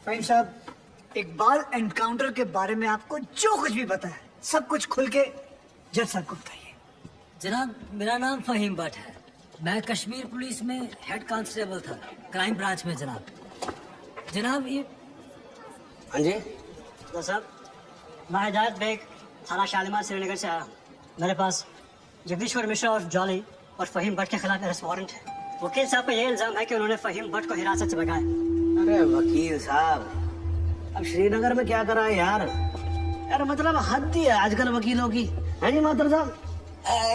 Fine साहब, Iqbal encounter के बारे में आपको जो कुछ भी पता है सब कुछ खुल के जज साहब को बताइए। जनाब, मेरा नाम फहीम भट्ट है। मैं कश्मीर पुलिस में हेड कांस्टेबल था, क्राइम ब्रांच में। जनाब ये हाँ जी तो साहब, मैं हिदायत बेग थाना शालीमार श्रीनगर से आया। मेरे पास जगदीश्वर मिश्रा और जॉली और फहीम भट्ट के खिलाफ अरेस्ट वारंट है। वकील साहब का ये इल्जाम है कि उन्होंने फहीम भट्ट को हिरासत से भगाया। अरे वकील साहब, अब श्रीनगर में क्या करा है यार? यार मतलब हद ही है आजकल वकीलों की। है जी मातर साहब?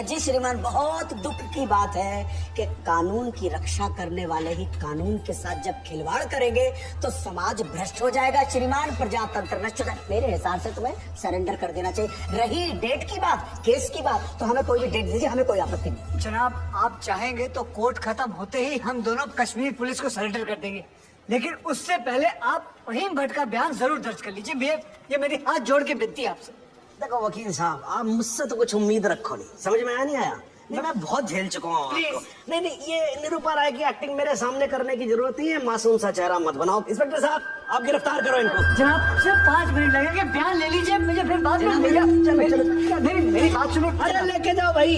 जी श्रीमान, बहुत दुख की बात है कि कानून की रक्षा करने वाले ही कानून के साथ जब खिलवाड़ करेंगे तो समाज भ्रष्ट हो जाएगा श्रीमान, प्रजातंत्र नष्ट हो जाएगा। मेरे हिसाब से तुम्हें सरेंडर कर देना चाहिए। रही डेट की बात, केस की बात, तो हमें कोई भी डेट दीजिए, हमें कोई आपत्ति नहीं। जनाब, आप चाहेंगे तो कोर्ट खत्म होते ही हम दोनों कश्मीर पुलिस को सरेंडर कर देंगे, लेकिन उससे पहले आप फहीम भट्ट का बयान जरूर दर्ज कर लीजिए। ये मेरी हाथ जोड़ के विनती है आपसे। देखो वकील साहब, आप मुझसे तो कुछ उम्मीद रखो नहीं, समझ में आया नहीं आया? मैं बहुत झेल चुका हूँ आपको। नहीं, ये निरूपा राय की एक्टिंग मेरे सामने करने की जरूरत नहीं है। मासूम सा चेहरा मत बनाओ। इंस्पेक्टर साहब, आप गिरफ्तार करो इनको। जनाब सिर्फ 5 मिनट लगेंगे, बयान ले लीजिए, मुझे फिर बाद में चलो मेरी बात सुनो। अरे लेके जाओ भाई।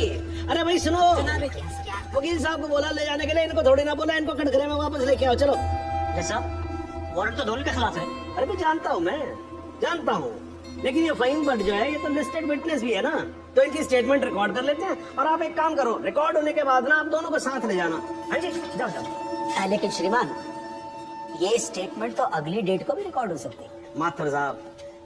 अरे भाई सुनो, वकील साहब को बोला ले जाने के लिए, इनको थोड़ी ना बोला इनको कटघरे में वापस लेके आओ। चलो साहब, वारंट तो दोनों के खिलाफ है। अरे मैं जानता हूँ, लेकिन ये फहीम भट्ट जो है ये तो लिस्टेड विटनेस भी है ना, तो इनकी स्टेटमेंट रिकॉर्ड कर लेते हैं। और आप एक काम करो, रिकॉर्ड होने के बाद ना आप दोनों को साथ ले जाना। हाँ जी, जाओ। लेकिन श्रीमान, ये स्टेटमेंट तो अगली डेट को भी रिकॉर्ड हो सकती है। माथुर साहब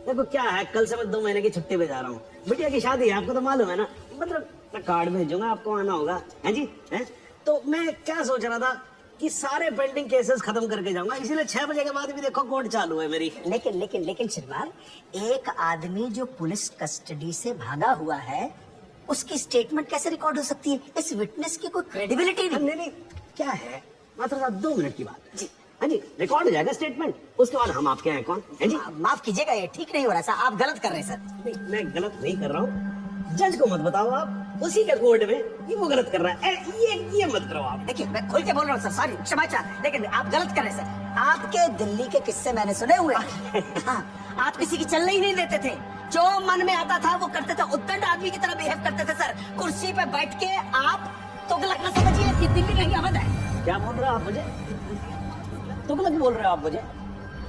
देखो क्या है, कल से मैं 2 महीने की छुट्टी पे जा रहा हूँ। बिटिया की शादी है, आपको तो मालूम है ना। मतलब मैं कार्ड भेजूंगा, आपको आना होगा। है जी है? तो मैं क्या सोच रहा था कि सारे पेंडिंग केसेस खत्म करके जाऊंगा, इसीलिए 6 बजे के बाद भी देखो कोर्ट चालू है मेरी। लेकिन श्रीमान, एक आदमी जो पुलिस कस्टडी से भागा हुआ है उसकी स्टेटमेंट कैसे रिकॉर्ड हो सकती है? इस विटनेस की कोई क्रेडिबिलिटी नहीं, क्या है मात्र साहब, 2 मिनट की बात है जी। हाँ जी, रिकॉर्ड हो जाएगा स्टेटमेंट, उसके बाद हम आपके हैं कौन? है जी, माफ कीजिएगा, ये ठीक नहीं हो रहा सर, आप गलत कर रहे हैं सर। नहीं, मैं गलत नहीं कर रहा हूँ। जज को मत बताओ आप, उसी के कोर्ट में कि वो गलत कर रहा है। ये मत करो आप। देखिए, मैं खुल के बोल रहा हूँ सर, सॉरी, क्षमा चाह, लेकिन आप गलत कर रहे हैं सर। आपके दिल्ली के किस्से मैंने सुने हुए। हाँ, आप किसी की चलने ही नहीं देते थे, जो मन में आता था वो करते थे, उद्दंड आदमी की तरह बिहेव करते थे सर। कुर्सी पे बैठ के आप तुगलक न समझिए, ये दिल्ली नहीं अवध है। क्या बोल रहे हो आप मुझे? तुगलक बोल रहे हो आप मुझे?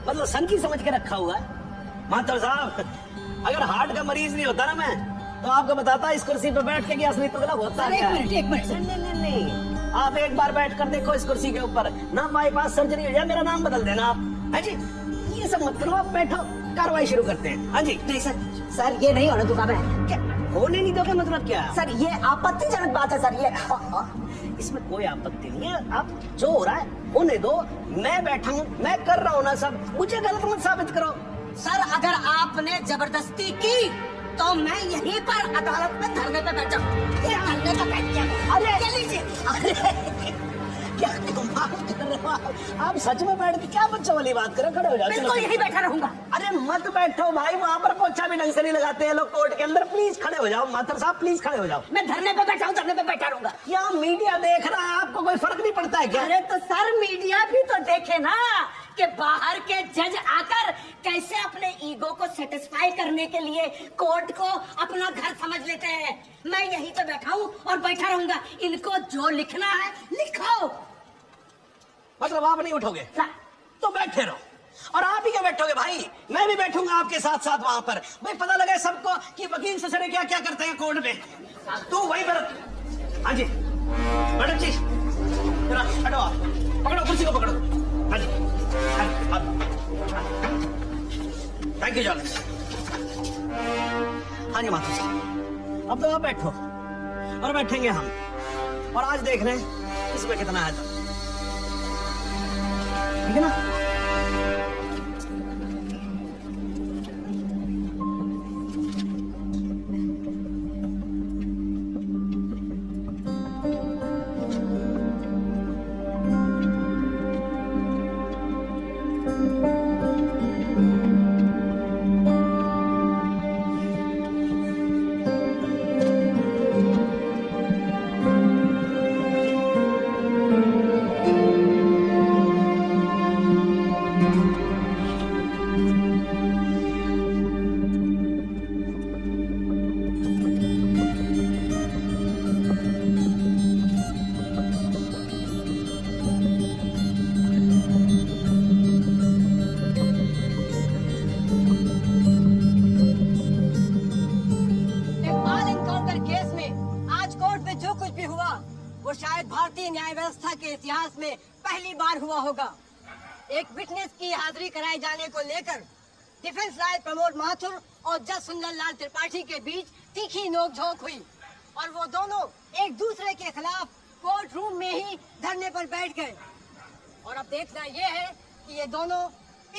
मतलब सन की समझ के रखा हुआ है। मास्टर साहब, अगर हार्ट का मरीज नहीं होता ना मैं, तो आपको बताता इस कुर्सी पे बैठ के कि असली तुगलक होता है। एक मिनट नहीं, आप एक बार बैठ कर देखो इस कुर्सी के ऊपर ना, बाईपास सर्जरी हो जाए, मेरा नाम बदल देना आप। है जी, ये सब मत करो, आप बैठो, कार्रवाई शुरू करते हैं। हाँ जी। नहीं सर, ये नहीं होने दूंगा मैं। क्या होने नहीं दोगे? मतलब क्या सर, ये आपत्तिजनक बात है सर। ये इसमें कोई आपत्ति नहीं है, आप जो हो रहा है होने दो। मैं बैठा हूँ, मैं कर रहा हूँ ना सब, मुझे गलत मत साबित करो। सर, अगर आपने जबरदस्ती की तो मैं यहीं पर अदालत में धरने पे बैठ जाऊँ। धरने पे बैठ जाऊँ। अरे लीजिए। अरे क्या कमाल कर रहे हो आप सच में बैठ के क्या बच्चों वाली बात करो? खड़े हो जाओ। मैं तो यहीं बैठा रहूंगा। अरे मत बैठो भाई, वहाँ पर पोछा भी ढंग से नहीं लगाते हैं लोग कोर्ट के अंदर। प्लीज खड़े हो जाओ मास्टर साहब, प्लीज खड़े हो जाओ। मैं धरने पे बैठा हूँ, धरने पे बैठा रहूंगा। यहाँ मीडिया देख रहा है, आपको कोई फर्क नहीं पड़ता है क्या? अरे तो सर, मीडिया भी तो देखे ना कि बाहर के जज आकर कैसे अपने ईगो को सेटिस्फाई करने के लिए कोर्ट को अपना घर समझ लेते हैं। मैं यहीं पे बैठा हूँ और बैठा रहूंगा। इनको जो लिखना है लिखो। मतलब आप नहीं उठोगे? तो बैठे रहो, और आप ही क्या बैठोगे भाई, मैं भी बैठूंगा आपके साथ साथ वहां पर। भाई पता लगे सबको कि वकील से सड़े क्या क्या करते हैं कोर्ट में। तू वही भरत। हाँ जी मैडम जी, जरा हटो, आप पकड़ो कुर्सी को, पकड़ो। हाँ जी, थैंक यू जॉर्ज। हाँ जी माता साहब, अब तो आप बैठो और बैठेंगे हम, और आज देख रहे हैं इसमें कितना है। ठीक है ना? व्यवस्था के इतिहास में पहली बार हुआ होगा। एक विटनेस की हाजिरी कराए जाने को लेकर डिफेंस लॉयर प्रमोद माथुर और जज सुंदर लाल त्रिपाठी के बीच तीखी नोकझोंक हुई और वो दोनों एक दूसरे के खिलाफ कोर्ट रूम में ही धरने पर बैठ गए। और अब देखना ये है कि ये दोनों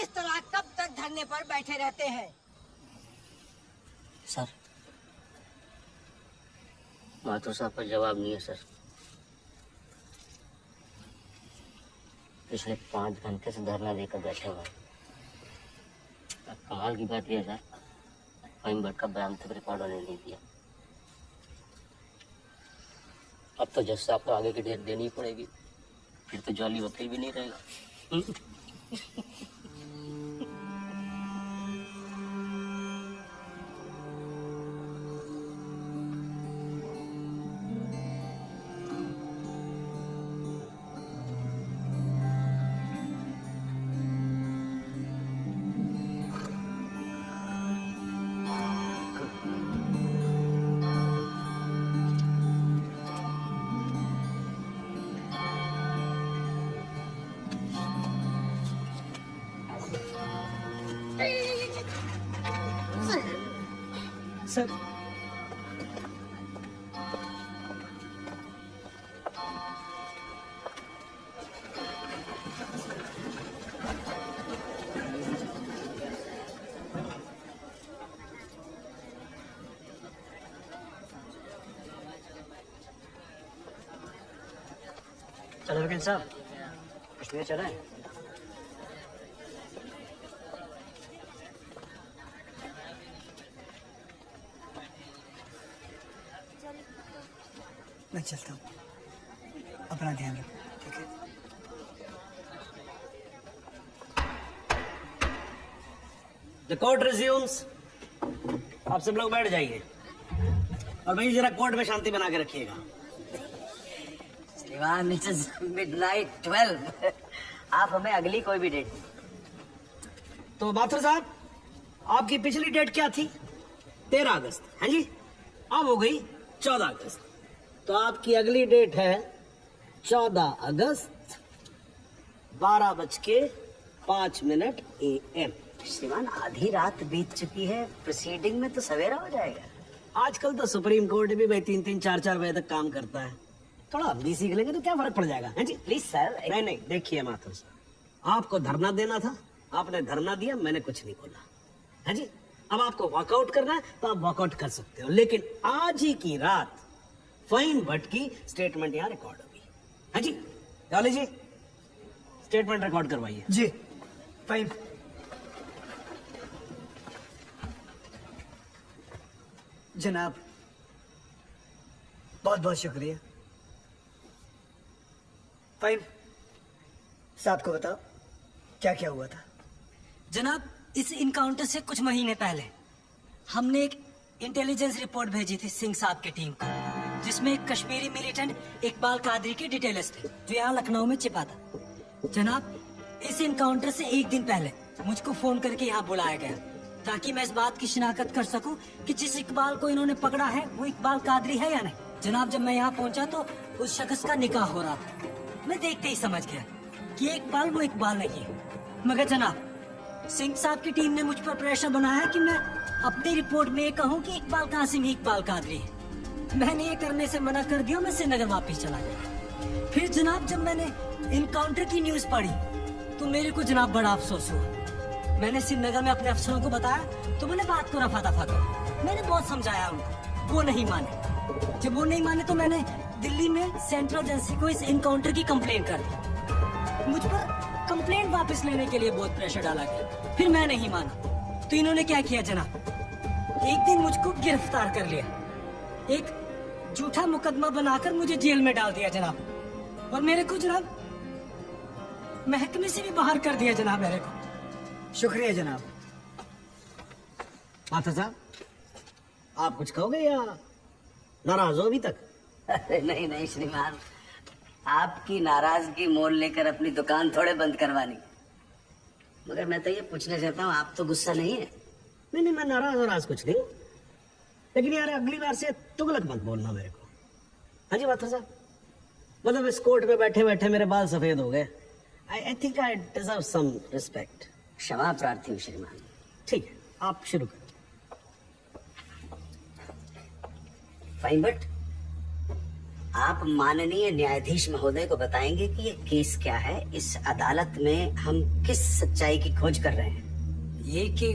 इस तरह कब तक धरने पर बैठे रहते हैं। सर, माथुर साहब का जवाब नहीं है सर। पिछले 5 घंटे से धरना देकर बैठे हुए हैं। कमाल की बात यह है सर, फहीम भट्ट का बयान तक रिकॉर्ड होने नहीं दिया। अब तो जज साहब को आगे की डेट देनी पड़ेगी, फिर तो जॉली वकील भी नहीं रहेगा। सर, चलो वकील साहब, कश्मीर चलें। मैं चलता हूँ, अपना ध्यान रखो, ठीक है? The court resumes. आप सब लोग बैठ जाइए और भाई जरा कोर्ट में शांति बना के रखिएगा। श्रीमान, इट्स मिडनाइट 12। आप हमें अगली कोई भी डेट। तो माथुर साहब, आपकी पिछली डेट क्या थी? 13 अगस्त, है जी? अब हो गई 14 अगस्त। तो आपकी अगली डेट है 14 अगस्त 12:05 AM। श्रीमान, आधी रात बीत चुकी है, प्रोसीडिंग में तो सवेरा हो जाएगा। आजकल तो सुप्रीम कोर्ट भी भाई 3-3, 4-4 बजे तक काम करता है। थोड़ा हम भी सीख लेंगे तो क्या फर्क पड़ जाएगा, है जी? Please sir. नहीं, देखिए माथुर साहब, आपको धरना देना था, आपने धरना दिया, मैंने कुछ नहीं बोला, है जी? अब आपको वॉकआउट करना है तो आप वॉकआउट कर सकते हो, लेकिन आज ही की रात फहीम भट्ट की स्टेटमेंट यहाँ रिकॉर्ड होगी, है जी? डाली जी, स्टेटमेंट रिकॉर्ड करवाइए। जी, फाइन। जनाब, बहुत बहुत शुक्रिया। फाइन, साहब को बताओ क्या क्या हुआ था। जनाब, इस इनकाउंटर से कुछ महीने पहले हमने एक इंटेलिजेंस रिपोर्ट भेजी थी सिंह साहब की टीम को, जिसमें एक कश्मीरी मिलिटेंट इकबाल कादरी के डिटेल्स थे जो यहाँ लखनऊ में छिपा था। जनाब, इस इनकाउंटर से एक दिन पहले मुझको फोन करके यहाँ बुलाया गया ताकि मैं इस बात की शिनाख्त कर सकूं कि जिस इकबाल को इन्होंने पकड़ा है वो इकबाल कादरी है या नहीं। जनाब, जब मैं यहाँ पहुंचा तो उस शख्स का निकाह हो रहा था। मैं देखते ही समझ गया कि इकबाल वो इकबाल नहीं है। मगर जनाब, सिंह साहब की टीम ने मुझ पर प्रेशर बनाया कि मैं अपनी रिपोर्ट में ये कहूँ कि इकबाल कासिम ही इकबाल कादरी है। मैंने ये करने से मना कर दिया, मैं श्रीनगर वापस चला गया। फिर जनाब, जब मैंने इनकाउंटर की न्यूज पढ़ी तो मेरे को जनाब बड़ा अफसोस हुआ। मैंने श्रीनगर में अपने अफसरों को बताया तो मैंने बात को रफा दफा कर। मैंने बहुत समझाया उनको, वो नहीं माने। जब वो नहीं माने तो मैंने दिल्ली में सेंट्रल एजेंसी को इस इनकाउंटर की कंप्लेन कर दी। मुझ पर कंप्लेंट वापस लेने के लिए बहुत प्रेशर डाला गया। फिर मैं नहीं माना तो इन्होंने क्या किया जनाब, एक दिन मुझको गिरफ्तार कर लिया, एक झूठा मुकदमा बनाकर मुझे जेल में डाल दिया जनाब, और मेरे को जनाब महकमे से भी बाहर कर दिया जनाब मेरे को। शुक्रिया जनाब। माथुर साहब, आप कुछ कहोगे या नाराज हो अभी तक? अरे नहीं श्रीमान, आपकी नाराजगी मोल लेकर अपनी दुकान थोड़े बंद करवानी। मगर मैं तो ये पूछना चाहता हूँ, आप तो गुस्सा नहीं है? नहीं, मैं नाराज कुछ नहीं, लेकिन यार अगली बार से तुगलक मत बोलना मेरे को, हाँ जी माथुर साहब? मतलब इस कोर्ट में बैठे बैठे मेरे बाल सफेद हो गए। I think I deserve some respect. क्षमा प्रार्थी हूँ श्रीमान। ठीक है, आप शुरू करें। फाइन बट आप माननीय न्यायाधीश महोदय को बताएंगे कि ये केस क्या है, इस अदालत में हम किस सच्चाई की खोज कर रहे हैं। ये कि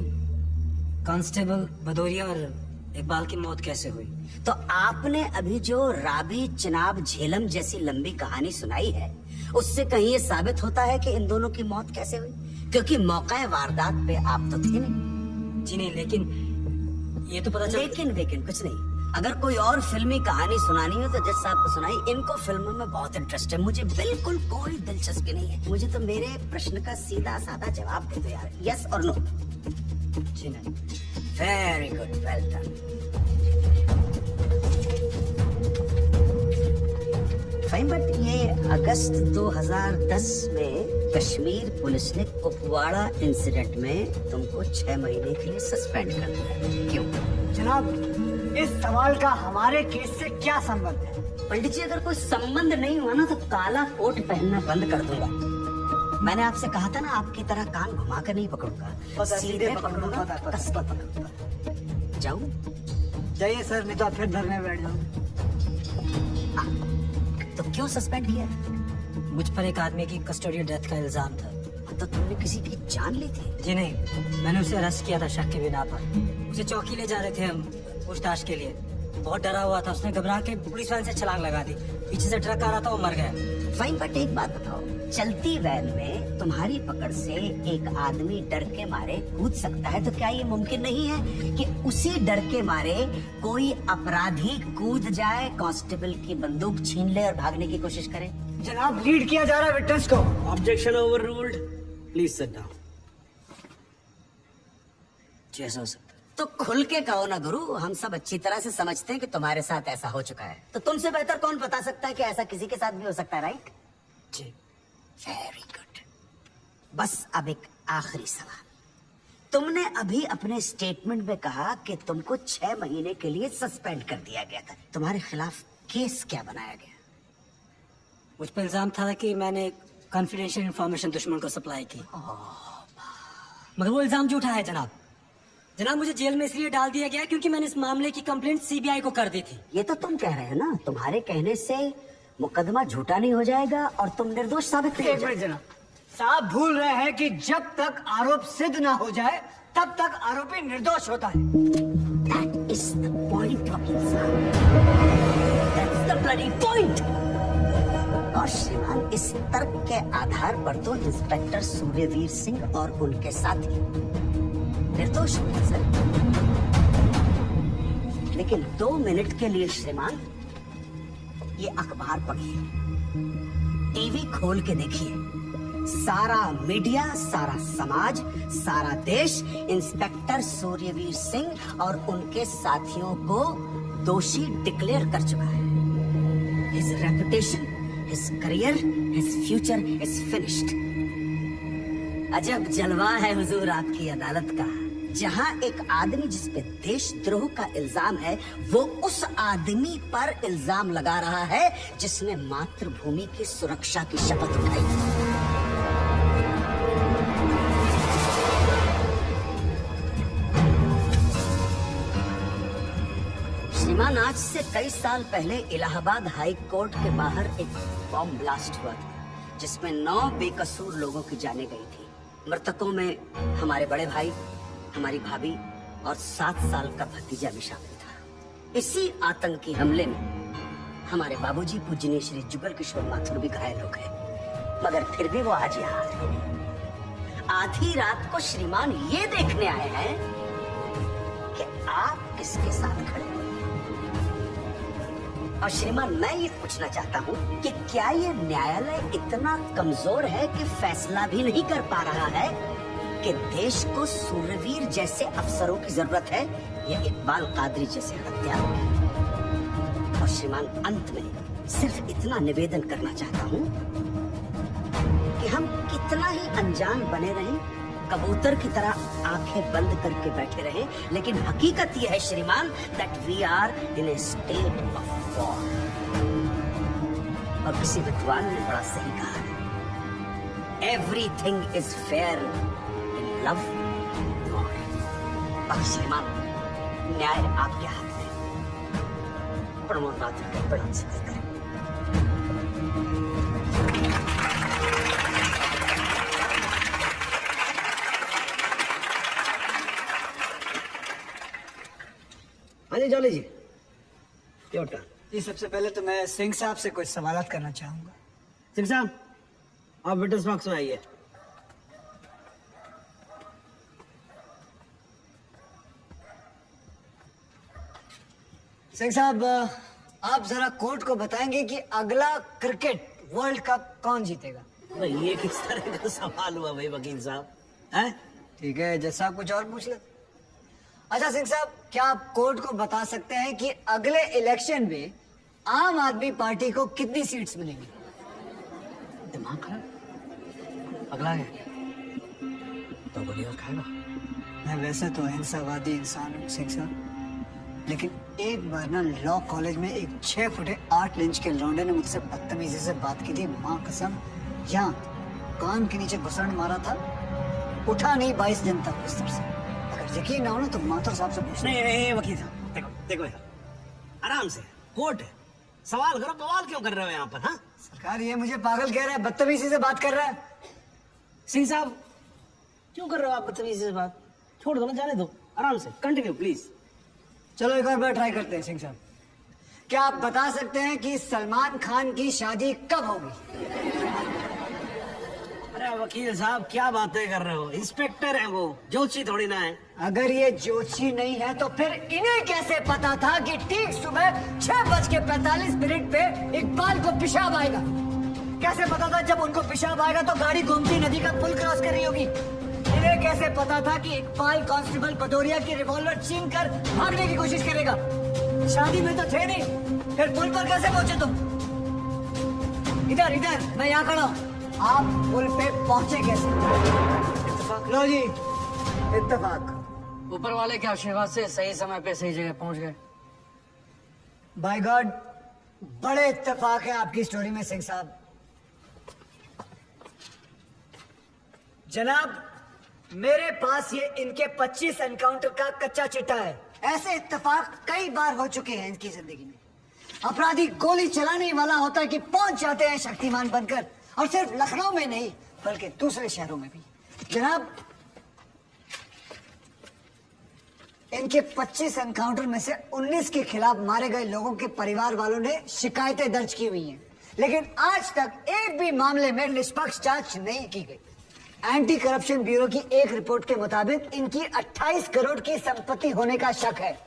कांस्टेबल भदौरिया और इकबाल की मौत कैसे हुई। तो आपने अभी जो राबी चिनाब झेलम जैसी लंबी कहानी सुनाई है, उससे कहीं ये साबित होता है कि इन दोनों की मौत कैसे हुई? क्योंकि मौका वारदात पे आप तो थे नहीं। जी नहीं, लेकिन ये तो पता चल। लेकिन कुछ नहीं। अगर कोई और फिल्मी कहानी सुनानी हो तो जज साहब को सुनाई। इनको फिल्मों में बहुत इंटरेस्ट है, मुझे बिल्कुल कोई दिलचस्पी नहीं है। मुझे तो मेरे प्रश्न का सीधा साधा जवाब दे दो यार, यस और नो। जी नहीं। Very good, well done. Fine but ये अगस्त 2010 में कश्मीर पुलिस ने कुपवाड़ा इंसिडेंट में तुमको 6 महीने के लिए सस्पेंड कर दिया, क्यों? जनाब, इस सवाल का हमारे केस से क्या संबंध है? पंडित जी, अगर कोई संबंध नहीं हुआ ना तो काला कोट पहनना बंद कर दूंगा। मैंने आपसे कहा था ना, आपकी तरह कान घुमा कर नहीं पकड़ूंगा, सीधे पकड़ूंगा, कस कर पकड़ूंगा। जाऊं? जाइए सर, नहीं तो आप फिर धरने में बैठ जाऊंगा। तो क्यों सस्पेंड किया? मुझ पर एक आदमी की कस्टोडियल डेथ का इल्जाम था। तो तुमने किसी की जान ली थी? जी नहीं, मैंने उसे अरेस्ट किया था शक के बिना पर। उसे चौकी ले जा रहे थे हम पूछताछ के लिए। बहुत डरा हुआ था, उसने घबरा के पुलिस वैन से छलांग लगा दी। पीछे से ट्रक आ रहा था, वो मर गया। फाइन बट एक बात बताओ, चलती वैन में तुम्हारी पकड़ से एक आदमी डर के मारे कूद सकता है, तो क्या ये मुमकिन नहीं है कि उसी डर के मारे कोई अपराधी कूद जाए, कांस्टेबल की बंदूक छीन ले और भागने की कोशिश करे? जनाब, लीड किया जा रहा है विटनेस को। Objection over ruled, please sit down. जी ऐसा हो सकता है। तो खुल के कहो ना गुरु, हम सब अच्छी तरह से समझते हैं कि तुम्हारे साथ ऐसा हो चुका है। तो तुमसे बेहतर कौन बता सकता है कि ऐसा किसी के साथ भी हो सकता है, राइट? जी। Very good. बस अब एक आखिरी सवाल। तुमने अभी अपने स्टेटमेंट में कहा कि तुमको 6 महीने के लिए सस्पेंड कर दिया गया था। तुम्हारे खिलाफ केस क्या बनाया गया? मुझ पर इल्जाम था कि मैंने कॉन्फिडेंशियल इंफॉर्मेशन दुश्मन को सप्लाई की। मगर वो इल्जाम झूठा है जनाब। जनाब, मुझे जेल में इसलिए डाल दिया गया क्योंकि मैंने इस मामले की कंप्लेंट सीबीआई को कर दी थी। ये तो तुम कह रहे हो ना, तुम्हारे कहने से मुकदमा झूठा नहीं हो जाएगा और तुम निर्दोष साबित नहीं हो एक मिनट जाएगा। जनाब, साहब भूल रहे हैं कि जब तक आरोप सिद्ध ना हो जाए तब तक आरोपी निर्दोष होता है। That is the point, वकील साहब। That's the bloody point। और श्रीमान, इस तर्क के आधार पर तो इंस्पेक्टर सूर्यवीर सिंह और उनके साथी निर्दोष होंगे सर। लेकिन 2 मिनट के लिए श्रीमान, ये अखबार पढ़िए, टीवी खोल के देखिए। सारा मीडिया, सारा समाज, सारा देश इंस्पेक्टर सूर्यवीर सिंह और उनके साथियों को दोषी डिक्लेयर कर चुका है। His reputation, his career, his future is finished। अजब जलवा है हुजूर आपकी अदालत का, जहां एक आदमी जिस पे देशद्रोह का इल्जाम है, वो उस आदमी पर इल्जाम लगा रहा है जिसने मातृभूमि की सुरक्षा की शपथ उठाई। श्रीमान, आज से कई साल पहले इलाहाबाद हाई कोर्ट के बाहर एक बॉम्ब ब्लास्ट हुआ था, जिसमें 9 बेकसूर लोगों की जानें गई थी। मृतकों में हमारे बड़े भाई, हमारी भाभी और 7 साल का भतीजा भी शामिल था। इसी आतंकी हमले में हमारे बाबूजी पूजनीय श्री जुगल किशोर माथुर भी घायल हो गए, मगर फिर भी वो आज यहाँ आए। आधी रात को श्रीमान ये देखने आए हैं कि आप किसके साथ खड़े हो। और श्रीमान, मैं ये पूछना चाहता हूँ कि क्या ये न्यायालय इतना कमजोर है कि फैसला भी नहीं कर पा रहा है कि देश को सूर्यवीर जैसे अफसरों की जरूरत है या इकबाल कादरी जैसे हत्यारों की? और श्रीमान, अंत में सिर्फ इतना निवेदन करना चाहता हूँ कि हम कितना ही अनजान बने रहें, कबूतर की तरह आंखें बंद करके बैठे रहे, लेकिन हकीकत यह है श्रीमान that we are in a state of war. और किसी विद्वान ने बड़ा सही कहा है, everything is fair in love war. और श्रीमान, न्याय आपके हाथ में। प्रमोद माथुर का बड़ा स्वीकार करें। हाँ जी जॉली जी, क्या उठा? जी सबसे पहले तो मैं सिंह साहब से कुछ सवालात करना चाहूंगा। सिंह साहब, आप विटनेस बॉक्स में आइए। सिंह साहब, आप जरा कोर्ट को बताएंगे कि अगला क्रिकेट वर्ल्ड कप कौन जीतेगा? भाई ये किस तरह का सवाल हुआ भाई वकील साहब? हैं? ठीक है, जैसा आप कुछ और पूछ ले। अच्छा सिंह साहब, क्या आप कोर्ट को बता सकते हैं कि अगले इलेक्शन में आम आदमी पार्टी को कितनी सीट्स मिलेंगी? दिमाग खराब, अगला है तो गोली और खाएगा। मैं वैसे तो अहिंसावादी इंसान हूँ सिंह साहब, लेकिन एक बार ना लॉ कॉलेज में एक 6 फुटे 8 इंच के लौंडे ने मुझसे बदतमीजी से बात की थी। माँ कसम, यहाँ कान के नीचे घुसड़ मारा था, उठा नहीं 22 दिन तक बिस्तर से। अगर यकीन ना हो ना तो माथुर साहब से पूछ। नहीं वकील साहब, देखो देखो यार, आराम से, कोर्ट है, सवाल करो। बवाल क्यों कर रहे हो यहाँ पर? हाँ सरकार, ये मुझे पागल कह रहा है, बदतमीजी से बात कर रहा है। सिंह साहब, क्यों कर रहे हो आप बदतमीजी से बात? छोड़ दो ना, जाने दो, आराम से कंटिन्यू प्लीज। चलो एक और बार ट्राई करते हैं। सिंह साहब, क्या आप बता सकते हैं कि सलमान खान की शादी कब होगी? अरे वकील साहब, क्या बातें कर रहे हो? इंस्पेक्टर है वो, जोशी थोड़ी ना है। अगर ये जोशी नहीं है तो फिर इन्हें कैसे पता था कि ठीक सुबह 6:45 पे इकबाल को पेशाब आएगा? कैसे पता था जब उनको पेशाब आएगा तो गाड़ी गोमती नदी का पुल क्रॉस कर रही होगी? इन्हें कैसे पता था कि इकबाल कांस्टेबल भदौरिया की रिवॉल्वर छीन कर भागने की कोशिश करेगा? शादी में तो थे नहीं, फिर पुल पर कैसे पहुंचे तुम? इधर इधर, मैं यहाँ खड़ा हूँ, आप पुल पे पहुंचे कैसे? लो जी, इत्तेफाक। ऊपर वाले के आशीर्वाद से सही समय पे सही जगह पहुंच गए। बाय गॉड, बड़े इत्तेफाक है आपकी स्टोरी में सिंह साहब। जनाब, मेरे पास ये इनके 25 एनकाउंटर का कच्चा चिट्ठा है। ऐसे इत्तेफाक कई बार हो चुके हैं इनकी जिंदगी में। अपराधी गोली चलाने वाला होता है कि पहुंच जाते हैं शक्तिमान बनकर, और सिर्फ लखनऊ में नहीं बल्कि दूसरे शहरों में भी। जनाब, इनके 25 एनकाउंटर में से 19 के खिलाफ मारे गए लोगों के परिवार वालों ने शिकायतें दर्ज की हुई हैं, लेकिन आज तक एक भी मामले में निष्पक्ष जांच नहीं की गई। एंटी करप्शन ब्यूरो की एक रिपोर्ट के मुताबिक इनकी 28 करोड़ की संपत्ति होने का शक है,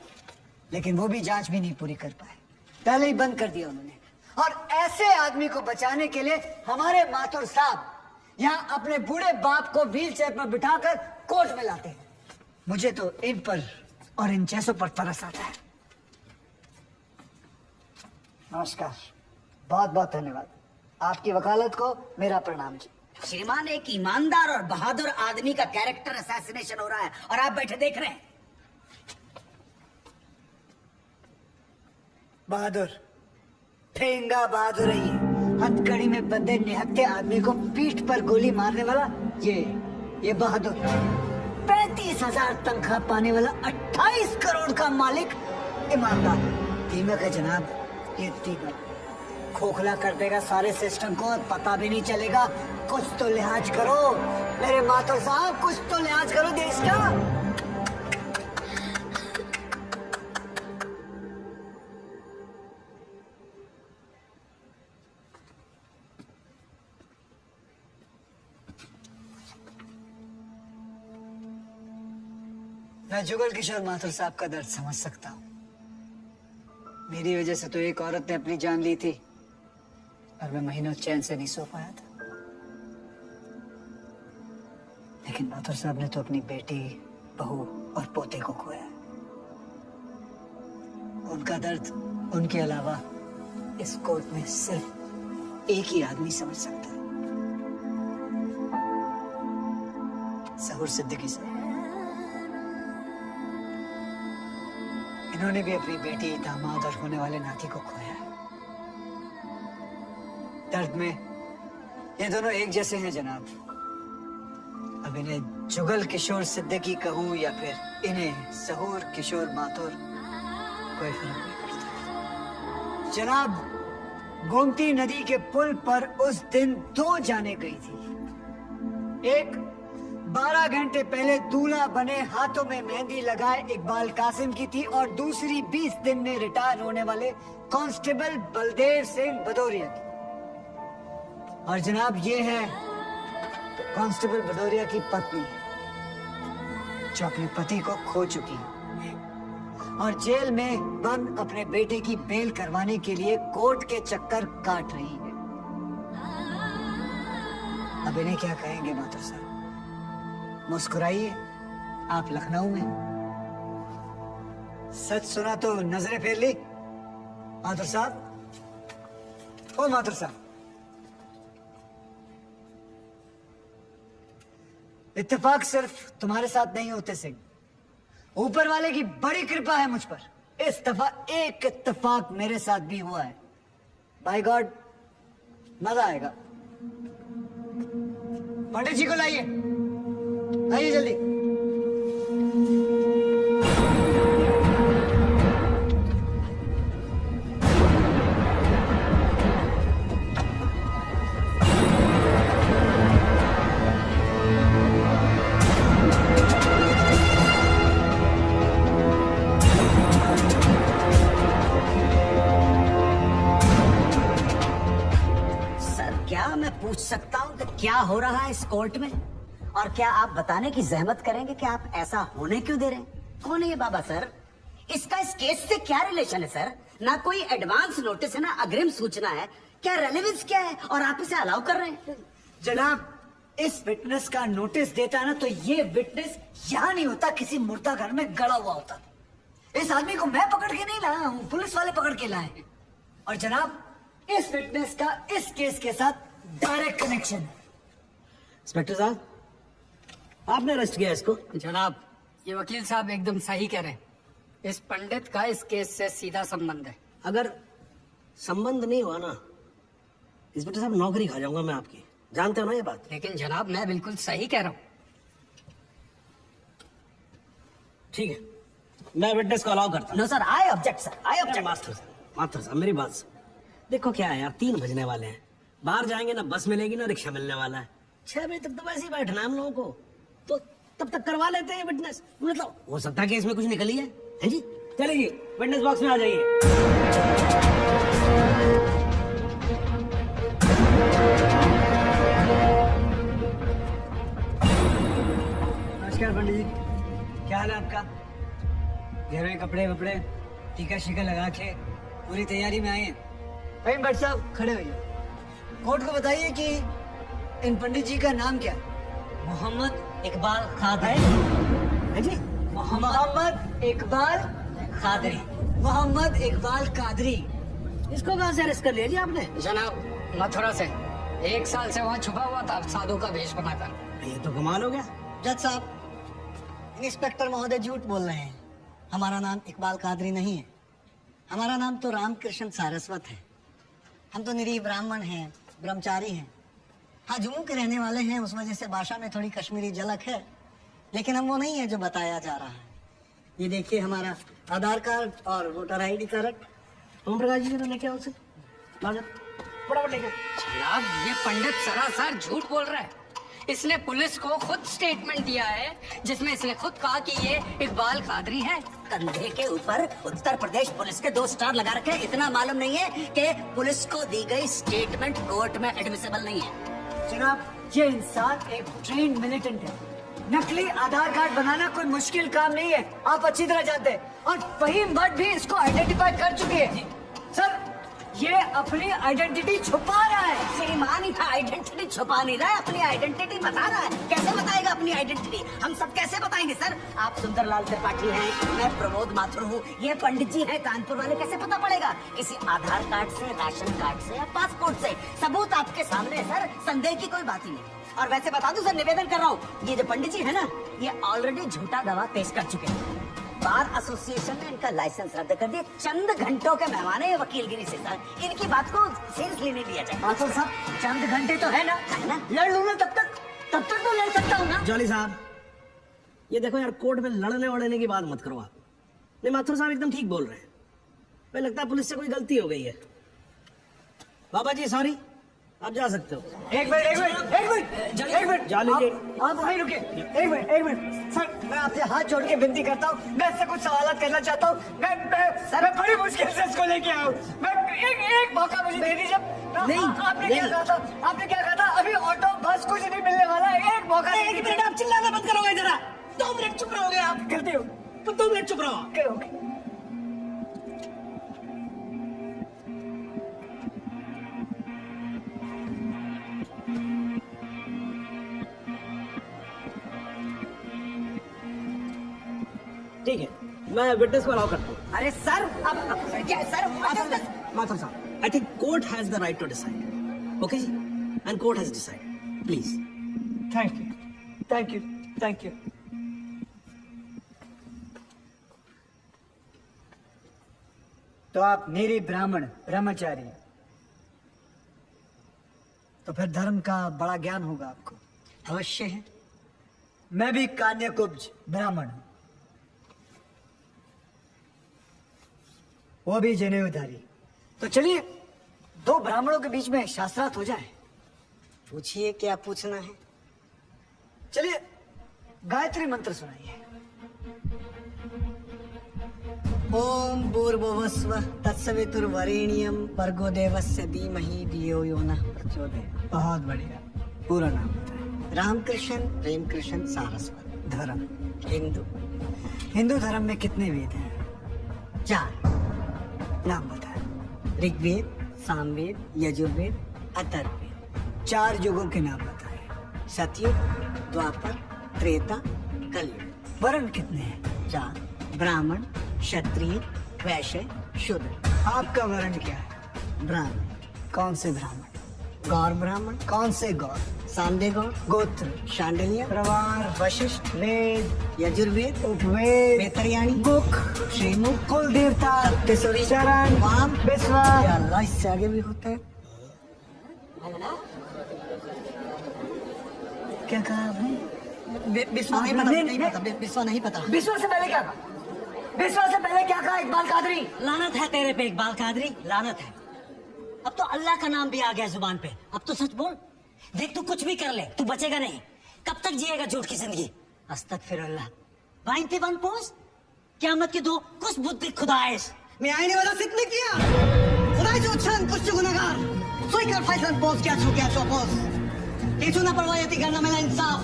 लेकिन वो भी जांच भी नहीं पूरी कर पाए, पहले ही बंद कर दिया उन्होंने। और ऐसे आदमी को बचाने के लिए हमारे माथुर साहब यहाँ अपने बूढ़े बाप को व्हील चेयर पर बिठाकर कोर्ट में लाते हैं। मुझे तो इन पर और इन जैसों पर तरस आता है। नमस्कार, बहुत बहुत धन्यवाद। आपकी वकालत को मेरा प्रणाम जी। श्रीमान, एक ईमानदार और बहादुर आदमी का कैरेक्टर असैसिनेशन हो रहा है और आप बैठे देख रहे हैं। बहादुर, ठेंगा बहादुर है ये। हथकड़ी में बंधे निहत्थे आदमी को पीठ पर गोली मारने वाला ये बहादुर। 35,000 तनख्वाह पाने वाला 28 करोड़ का मालिक ईमानदार। दीमक है जनाब, ये दीमक खोखला कर देगा सारे सिस्टम को और पता भी नहीं चलेगा। कुछ तो लिहाज करो मेरे माथुर साहब, कुछ तो लिहाज करो देश का। मैं जुगल किशोर माथुर साहब का दर्द समझ सकता हूँ। मेरी वजह से तो एक औरत ने अपनी जान ली थी और मैं महीनों चैन से नहीं सो पाया था, लेकिन माथुर साहब ने तो अपनी बेटी, बहू और पोते को खोया। उनका दर्द उनके अलावा इस कोर्ट में सिर्फ एक ही आदमी समझ सकता है, सहूर सिद्दीकी साहब। इन्होंने भी अपनी बेटी, दामाद और होने वाले नाती को खोया है। दर्द में ये दोनों एक जैसे हैं जनाब। अब इन्हें जुगल किशोर सिद्दीकी कहूँ या फिर इन्हें सहूर किशोर माथुर, कोई फर्क नहीं पड़ता। जनाब, गोमती नदी के पुल पर उस दिन 2 जाने गई थी। एक 12 घंटे पहले दूल्हा बने हाथों में मेहंदी लगाए इकबाल कासिम की थी और दूसरी 20 दिन में रिटायर होने वाले कांस्टेबल बलदेव सिंह भदौरिया की। और जनाब ये है कांस्टेबल भदौरिया की पत्नी, जो अपने पति को खो चुकी है और जेल में बंद अपने बेटे की बेल करवाने के लिए कोर्ट के चक्कर काट रही है। अब इन्हें क्या कहेंगे माथुर साहब? मुस्कुराइए, आप लखनऊ में। सच सुना तो नजरें फेर ली माथुर साहब। ओ माथुर साहब, इत्तेफाक सिर्फ तुम्हारे साथ नहीं होते सिंह, ऊपर वाले की बड़ी कृपा है मुझ पर। इस दफा एक इत्तेफाक मेरे साथ भी हुआ है। बाय गॉड, मजा आएगा। पंडित जी को लाइए, आइए जल्दी। पूछ सकता हूँ कि क्या हो रहा है इस कोर्ट में, और क्या आप बताने की जहमत करेंगे कि आप ऐसा होने क्यों दे रहे हैं? कौन है ये बाबा सर? इसका इस केस से क्या रिलेशन है सर? ना कोई एडवांस नोटिस है, ना अग्रिम सूचना है। क्या रेलेवेंस क्या है और आप इसे अलाउ कर रहे हैं? जनाब, इस विटनेस का नोटिस देता ना तो ये विटनेस यहाँ नहीं होता, किसी मुर्दा घर में गड़ा हुआ होता। इस आदमी को मैं पकड़ के नहीं लाया हूँ, पुलिस वाले पकड़ के लाए हैं। और जनाब, इस विटनेस का इस केस के साथ डायरेक्ट कनेक्शन है। इंस्पेक्टर साहब, आपने अरेस्ट किया इसको? जनाब, ये वकील साहब एकदम सही कह रहे हैं। इस पंडित का इस केस से सीधा संबंध है। अगर संबंध नहीं हुआ ना, इंस्पेक्टर साहब, नौकरी खा जाऊंगा मैं आपकी। जानते हो ना ये बात? लेकिन जनाब, मैं बिल्कुल सही कह रहा हूँ। ठीक है, मैं विटनेस को अलाउ करता हूँ। No sir, I object sir, I object. Master साहब, मेरी बात सुन। देखो क्या है यार, 3 बजने वाले हैं, बाहर जाएंगे ना बस मिलेगी ना रिक्शा मिलने वाला है। 6 बजे तक तो वैसे ही बैठना है हम लोगों को, तो तब तक करवा लेते हैं विटनेस। मतलब हो सकता है कि इसमें कुछ निकली है जी? चलिए जी, विटनेस बॉक्स में आ जाइए। नमस्कार पंडित जी, क्या हाल है आपका? घर में कपड़े वपड़े टीका शीका लगा के पूरी तैयारी में आए हैं? भाई भट्ट साहब खड़े होइए। कोर्ट को बताइए कि इन पंडित जी का नाम क्या है? मोहम्मद इकबाल कादरी। है जी? मोहम्मद इकबाल कादरी। मोहम्मद इकबाल कादरी। इसको कहाँ से अरेस्ट कर लिया जी आपने? जनाब, मथुरा से 1 साल से वहाँ छुपा हुआ था साधु का भेष बनाकर। ये तो कमाल हो गया। जज साहब, इंस्पेक्टर महोदय झूठ बोल रहे हैं। हमारा नाम इकबाल कादरी नहीं है, हमारा नाम तो रामकृष्ण सारस्वत है। हम तो निरीह ब्राह्मण हैं, ब्रह्मचारी हैं। हाँ, जम्मू के रहने वाले हैं, उस वजह से भाषा में थोड़ी कश्मीरी झलक है, लेकिन हम वो नहीं है जो बताया जा रहा है। ये देखिए हमारा आधार कार्ड और voter ID card. Om Prakash ji ने लेके आओ उसे, फटाफट लेके। जनाब, ये पंडित सरासर झूठ बोल रहा है। इसने पुलिस को खुद स्टेटमेंट दिया है जिसमें इसने खुद कहा कि ये इकबाल कादरी है। कंधे के ऊपर उत्तर प्रदेश पुलिस के 2 स्टार लगा रखे। इतना मालूम नहीं है कि पुलिस को दी गई स्टेटमेंट कोर्ट में एडमिसिबल नहीं है। जनाब, ये इंसान एक ट्रेन मिलिटेंट है। नकली आधार कार्ड बनाना कोई मुश्किल काम नहीं है, आप अच्छी तरह जानते हैं। और फहीम भट्ट भी इसको आइडेंटिफाई कर चुकी है। सर, ये अपनी आइडेंटिटी छुपा रहा है। श्रीमान ही आइडेंटिटी छुपा नहीं रहा है, अपनी आइडेंटिटी बता रहा है। कैसे बताएगा अपनी आइडेंटिटी? हम सब कैसे बताएंगे सर? आप सुंदरलाल त्रिपाठी हैं, मैं प्रमोद माथुर हूँ, ये पंडित जी हैं कानपुर वाले, कैसे पता पड़ेगा? किसी आधार कार्ड से, राशन कार्ड से या पासपोर्ट से? सबूत आपके सामने है सर, संदेह की कोई बात ही नहीं। और वैसे बता दूं सर, निवेदन कर रहा हूँ, ये जो पंडित जी है ना, ये ऑलरेडी झूठा गवाह पेश कर चुके हैं। बार एसोसिएशन ने इनका लाइसेंस रद्द कर दिया। चंद घंटों के मेहमान है ये वकीलगिरी से सर, इनकी बात को सीरियसली नहीं लिया जाए। माथुर साहब चंद घंटे तो है ना, लड़ लूँ ना तब तक तो लड़ सकता हूँ ना। जॉली साहब ये देखो यार, कोर्ट में लड़ने वड़ने की बात मत करो आप। नहीं माथुर साहब एकदम ठीक बोल रहे हैं, मुझे लगता है पुलिस से कोई गलती हो गई है। बाबा जी सॉरी, आप जा सकते हो। एक मिनट आप वहीं रुके। एक मिनट सर, मैं आपसे हाथ जोड़ के विनती करता हूँ, मैं इससे कुछ सवाल करना चाहता हूँ। मैं बड़ी मुश्किल से इसको लेके आया हूँ। मैं एक मौका मुझे दे दीजिए। आपने क्या कहा था? अभी ऑटो बस कुछ नहीं मिलने वाला है, एक मौका। एक मिनट आप चिल्लाना बंद करोगे जरा? 2 मिनट चुप रहोगे आप? करती हूँ तो 2 मिनट चुप रहो। ओके। ठीक है, मैं विटनेस को अलाउ करता हूँ। अरे सर अब क्या सर? माथुर साहब, I think court has the right to decide. Okay जी, and court has decided. Please. Thank you. तो आप मेरे ब्रह्मचारी, तो फिर धर्म का बड़ा ज्ञान होगा आपको। अवश्य है। मैं भी कान्यकुब्ज ब्राह्मण हूं, वो भी जनेऊधारी। तो चलिए 2 ब्राह्मणों के बीच में शास्त्रार्थ हो जाए। पूछिए क्या पूछना है। चलिए गायत्री मंत्र सुनाइए। ओम भूर्भुवस्व तत्सवितुर्वरेण्यम भर्गो देवस्य धीमहि धियो यो नः प्रचोदयात्। बहुत बढ़िया। पूरा नाम बताएं। रामकृष्ण प्रेमकृष्ण सारस्वत। धर्म। हिंदू धर्म में कितने वेद हैं? 4। नाम बताएं। ऋग्वेद, सामवेद, यजुर्वेद, अथर्ववेद। 4 युगों के नाम बताएं। सतयुग, द्वापर, त्रेता, कलयुग। वर्ण कितने हैं? 4। ब्राह्मण, क्षत्रिय, वैश्य, शूद्र। आपका वर्ण क्या है? ब्राह्मण। कौन से ब्राह्मण? गौर ब्राह्मण। कौन से गौर? सांदे गौर। गोत्र? शांडिल्य, प्रवार? वशिष्ठ, वेद? यजुर्वेद, उपवेद? बेतरयाणी, गुक? श्रीमुख, कुल देवता? सप्तऋषि, चरण? वाम, विश्वा? या अल्लाह, इससे आगे भी होता है। क्या कहा आपने? विश्वा नहीं पता, नहीं पता, विश्वा नहीं पता। विश्वा से पहले क्या कहा? विश्वा से पहले क्या कहा इकबाल कादरी? लानत है तेरे पे इकबाल कादरी, लानत है। अब तो अल्लाह का नाम भी आ गया जुबान पे। अब तो सच बोल। देख तू कुछ भी कर ले, तू बचेगा नहीं। कब तक जिएगा झूठ की जिंदगी? अस्तगफिरुल्लाह। 91 पोस्ट क़यामत के 2 कुछ बुद्धि खुदाइश मैं आईने वाला फितने किया खुदाई जो छन कुछ गुनहगार सोई कर फैसल पोस क्या छो पोस किछु ना परवायती करना मेरा इंसाफ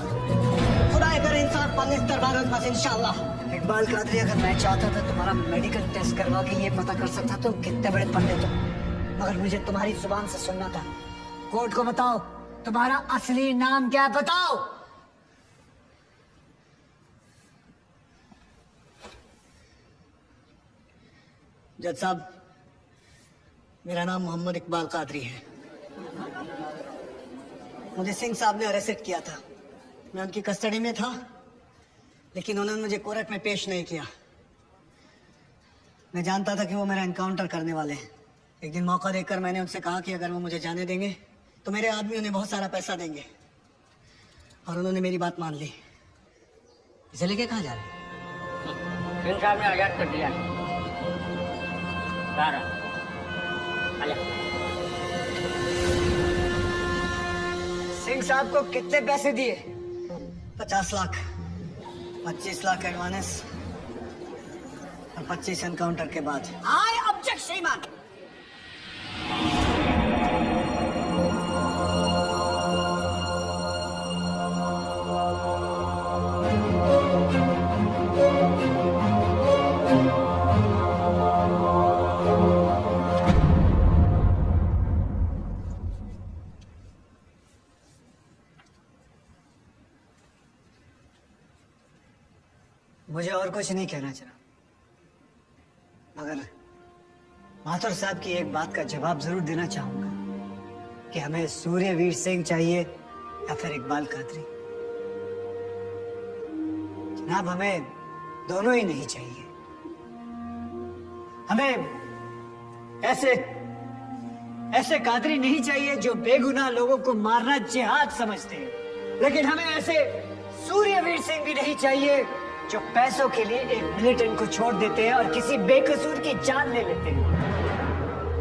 खुदाई कर इंसाफ पन्निस दरबार में बस इंशाल्लाह। इकबाल कादरी, अगर मैं चाहता था तुम्हारा मेडिकल टेस्ट करवा के ये पता कर सकता तुम कितने बड़े पंडित हो, मगर मुझे तुम्हारी जुबान से सुनना था। कोर्ट को बताओ तुम्हारा असली नाम क्या है, बताओ। जज साहब, मेरा नाम मोहम्मद इकबाल कादरी है। मुझे सिंह साहब ने अरेस्ट किया था। मैं उनकी कस्टडी में था, लेकिन उन्होंने मुझे कोर्ट में पेश नहीं किया। मैं जानता था कि वो मेरा एनकाउंटर करने वाले हैं। एक दिन मौका देकर मैंने उनसे कहा कि अगर वो मुझे जाने देंगे तो मेरे आदमी उन्हें बहुत सारा पैसा देंगे, और उन्होंने मेरी बात मान ली। इसे लेके कहाँ जा रहे हैं? सिंह साहब ने आजाद कर दिया। सिंह साहब को कितने पैसे दिए? 50 लाख, 25 लाख एडवांस और 25 एनकाउंटर के बाद। आई ऑब्जेक्ट श्रीमान। मुझे और कुछ नहीं कहना चाह, मगर माथुर साहब की एक बात का जवाब जरूर देना चाहूंगा कि हमें सूर्यवीर सिंह चाहिए या फिर इकबाल कादरी। जनाब, हमें दोनों ही नहीं चाहिए। हमें ऐसे कादरी नहीं चाहिए जो बेगुनाह लोगों को मारना जिहाद समझते हैं, लेकिन हमें ऐसे सूर्यवीर सिंह भी नहीं चाहिए जो पैसों के लिए एक मिलिटेंट को छोड़ देते हैं और किसी बेकसूर की जान ले लेते हैं।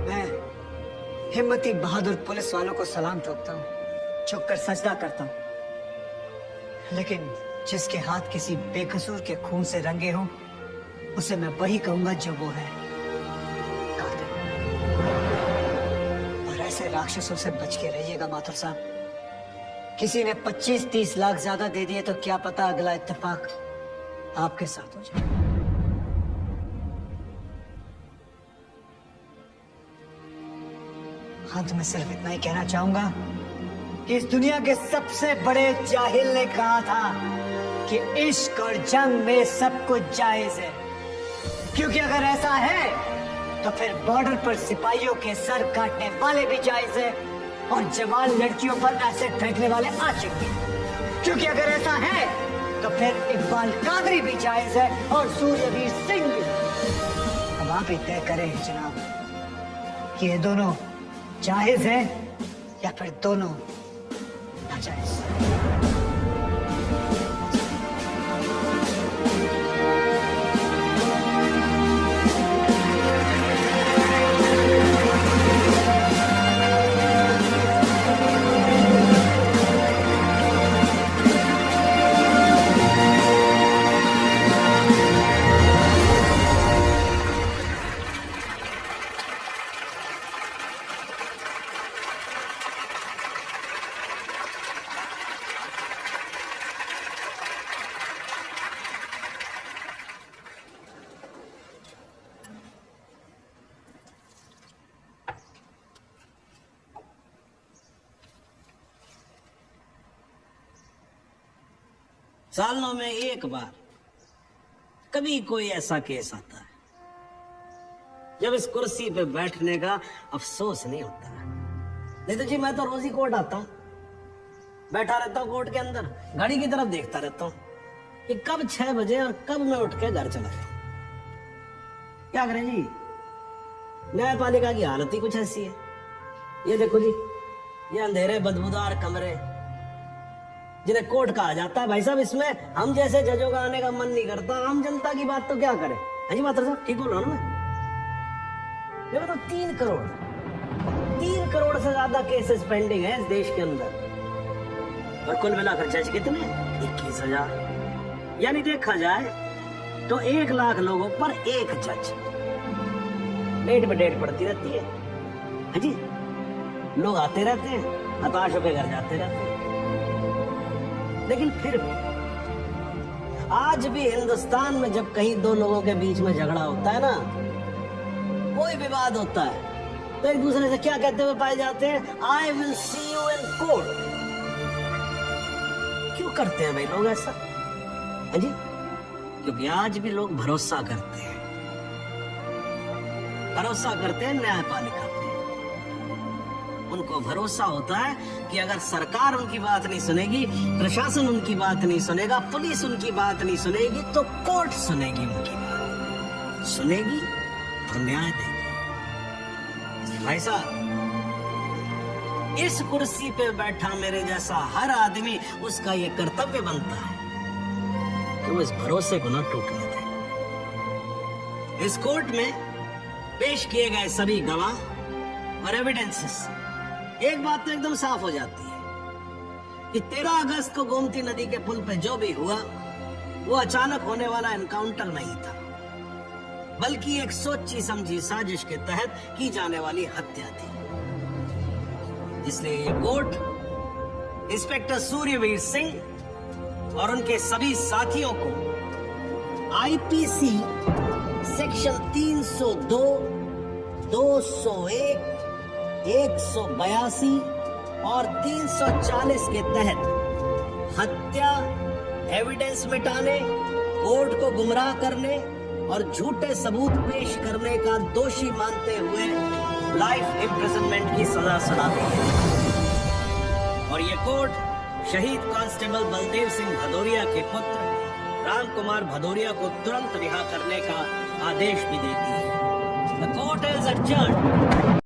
मैं हिम्मती बहादुर पुलिस वालों को सलाम ठोकता हूँ, झुककर सजदा करता हूँ, लेकिन जिसके हाथ किसी बेकसूर के खून से रंगे हों उसे मैं वही कहूंगा जो वो है, कातिल। और ऐसे राक्षसों से बच के रहिएगा माथुर साहब। किसी ने 25-30 लाख ज्यादा दे दिए तो क्या पता अगला इत्तेफाक आपके साथ हो जाए। अंत में सिर्फ इतना ही कहना चाहूंगा कि इस दुनिया के सबसे बड़े जाहिल ने कहा था कि इश्क और जंग में सब कुछ जायज है, क्योंकि अगर ऐसा है तो फिर बॉर्डर पर सिपाहियों के सर काटने वाले भी जायज है और जवान लड़कियों पर एसिड फेंकने वाले आशिक भी, क्योंकि अगर ऐसा है तो फिर इकबाल कादरी भी जायज है और सूर्यवीर सिंह भी। अब आप ही तय करें जनाब कि ये दोनों जायज है या फिर दोनों नाजायज। सालों में एक बार कभी कोई ऐसा केस आता है जब इस कुर्सी पे बैठने का अफसोस नहीं होता। नहीं तो जी मैं तो रोज ही कोर्ट आता हूँ, बैठा रहता हूँ कोर्ट के अंदर, घड़ी की तरफ देखता रहता हूँ कि कब 6 बजे और कब मैं उठ के घर चला जाऊं। क्या करें जी, न्यायपालिका की हालत ही कुछ ऐसी है। ये देखो जी, ये अंधेरे बदबूदार कमरे जिन्हें कोर्ट कहा जाता है, भाई साहब इसमें हम जैसे जजों का आने का मन नहीं करता। आम जनता की बात तो क्या करे। हाँ जी मात्र साहब, ठीक बोल रहा हूं ना मैं बताओ 3 करोड़ से ज्यादा केसेस पेंडिंग है इस देश के अंदर, और कुल मिलाकर जज कितने 21,000। यानी देखा जाए तो 1 लाख लोगों पर एक जज। डेट पे डेट पड़ती रहती है। हाँ जी, लोग आते रहते हैं, हताश होकर घर जाते रहते हैं। लेकिन फिर भी आज भी हिंदुस्तान में जब कहीं 2 लोगों के बीच में झगड़ा होता है ना, कोई विवाद होता है, तो एक दूसरे से क्या कहते हुए पाए जाते हैं, I will see you in court. क्यों करते हैं भाई लोग ऐसा? हाँ जी, क्योंकि आज भी लोग भरोसा करते हैं न्यायपालिका पे। उनको भरोसा होता है कि अगर सरकार उनकी बात नहीं सुनेगी, प्रशासन उनकी बात नहीं सुनेगा, पुलिस उनकी बात नहीं सुनेगी, तो कोर्ट सुनेगी उनकी बात, सुनेगी और न्याय देगी। भाई साहब, इस कुर्सी पे बैठा मेरे जैसा हर आदमी, उसका ये कर्तव्य बनता है कि वो इस भरोसे को ना टूटने दे। इस कोर्ट में पेश किए गए सभी गवाह और एविडेंसेस, एक बात तो एकदम साफ हो जाती है कि 13 अगस्त को गोमती नदी के पुल पे जो भी हुआ वो अचानक होने वाला एनकाउंटर नहीं था, बल्कि एक सोची समझी साजिश के तहत की जाने वाली हत्या थी। इसलिए ये कोर्ट इंस्पेक्टर सूर्यवीर सिंह और उनके सभी साथियों को आईपीसी सेक्शन 302, 201, 182 और 340 के तहत हत्या, एविडेंस मिटाने, कोर्ट को गुमराह करने और झूठे सबूत पेश करने का दोषी मानते हुए लाइफ इम्प्रिजनमेंट की सजा सुनाती है। और ये कोर्ट शहीद कांस्टेबल बलदेव सिंह भदौरिया के पुत्र राम कुमार भदौरिया को तुरंत रिहा करने का आदेश भी देती है। The court is adjourned.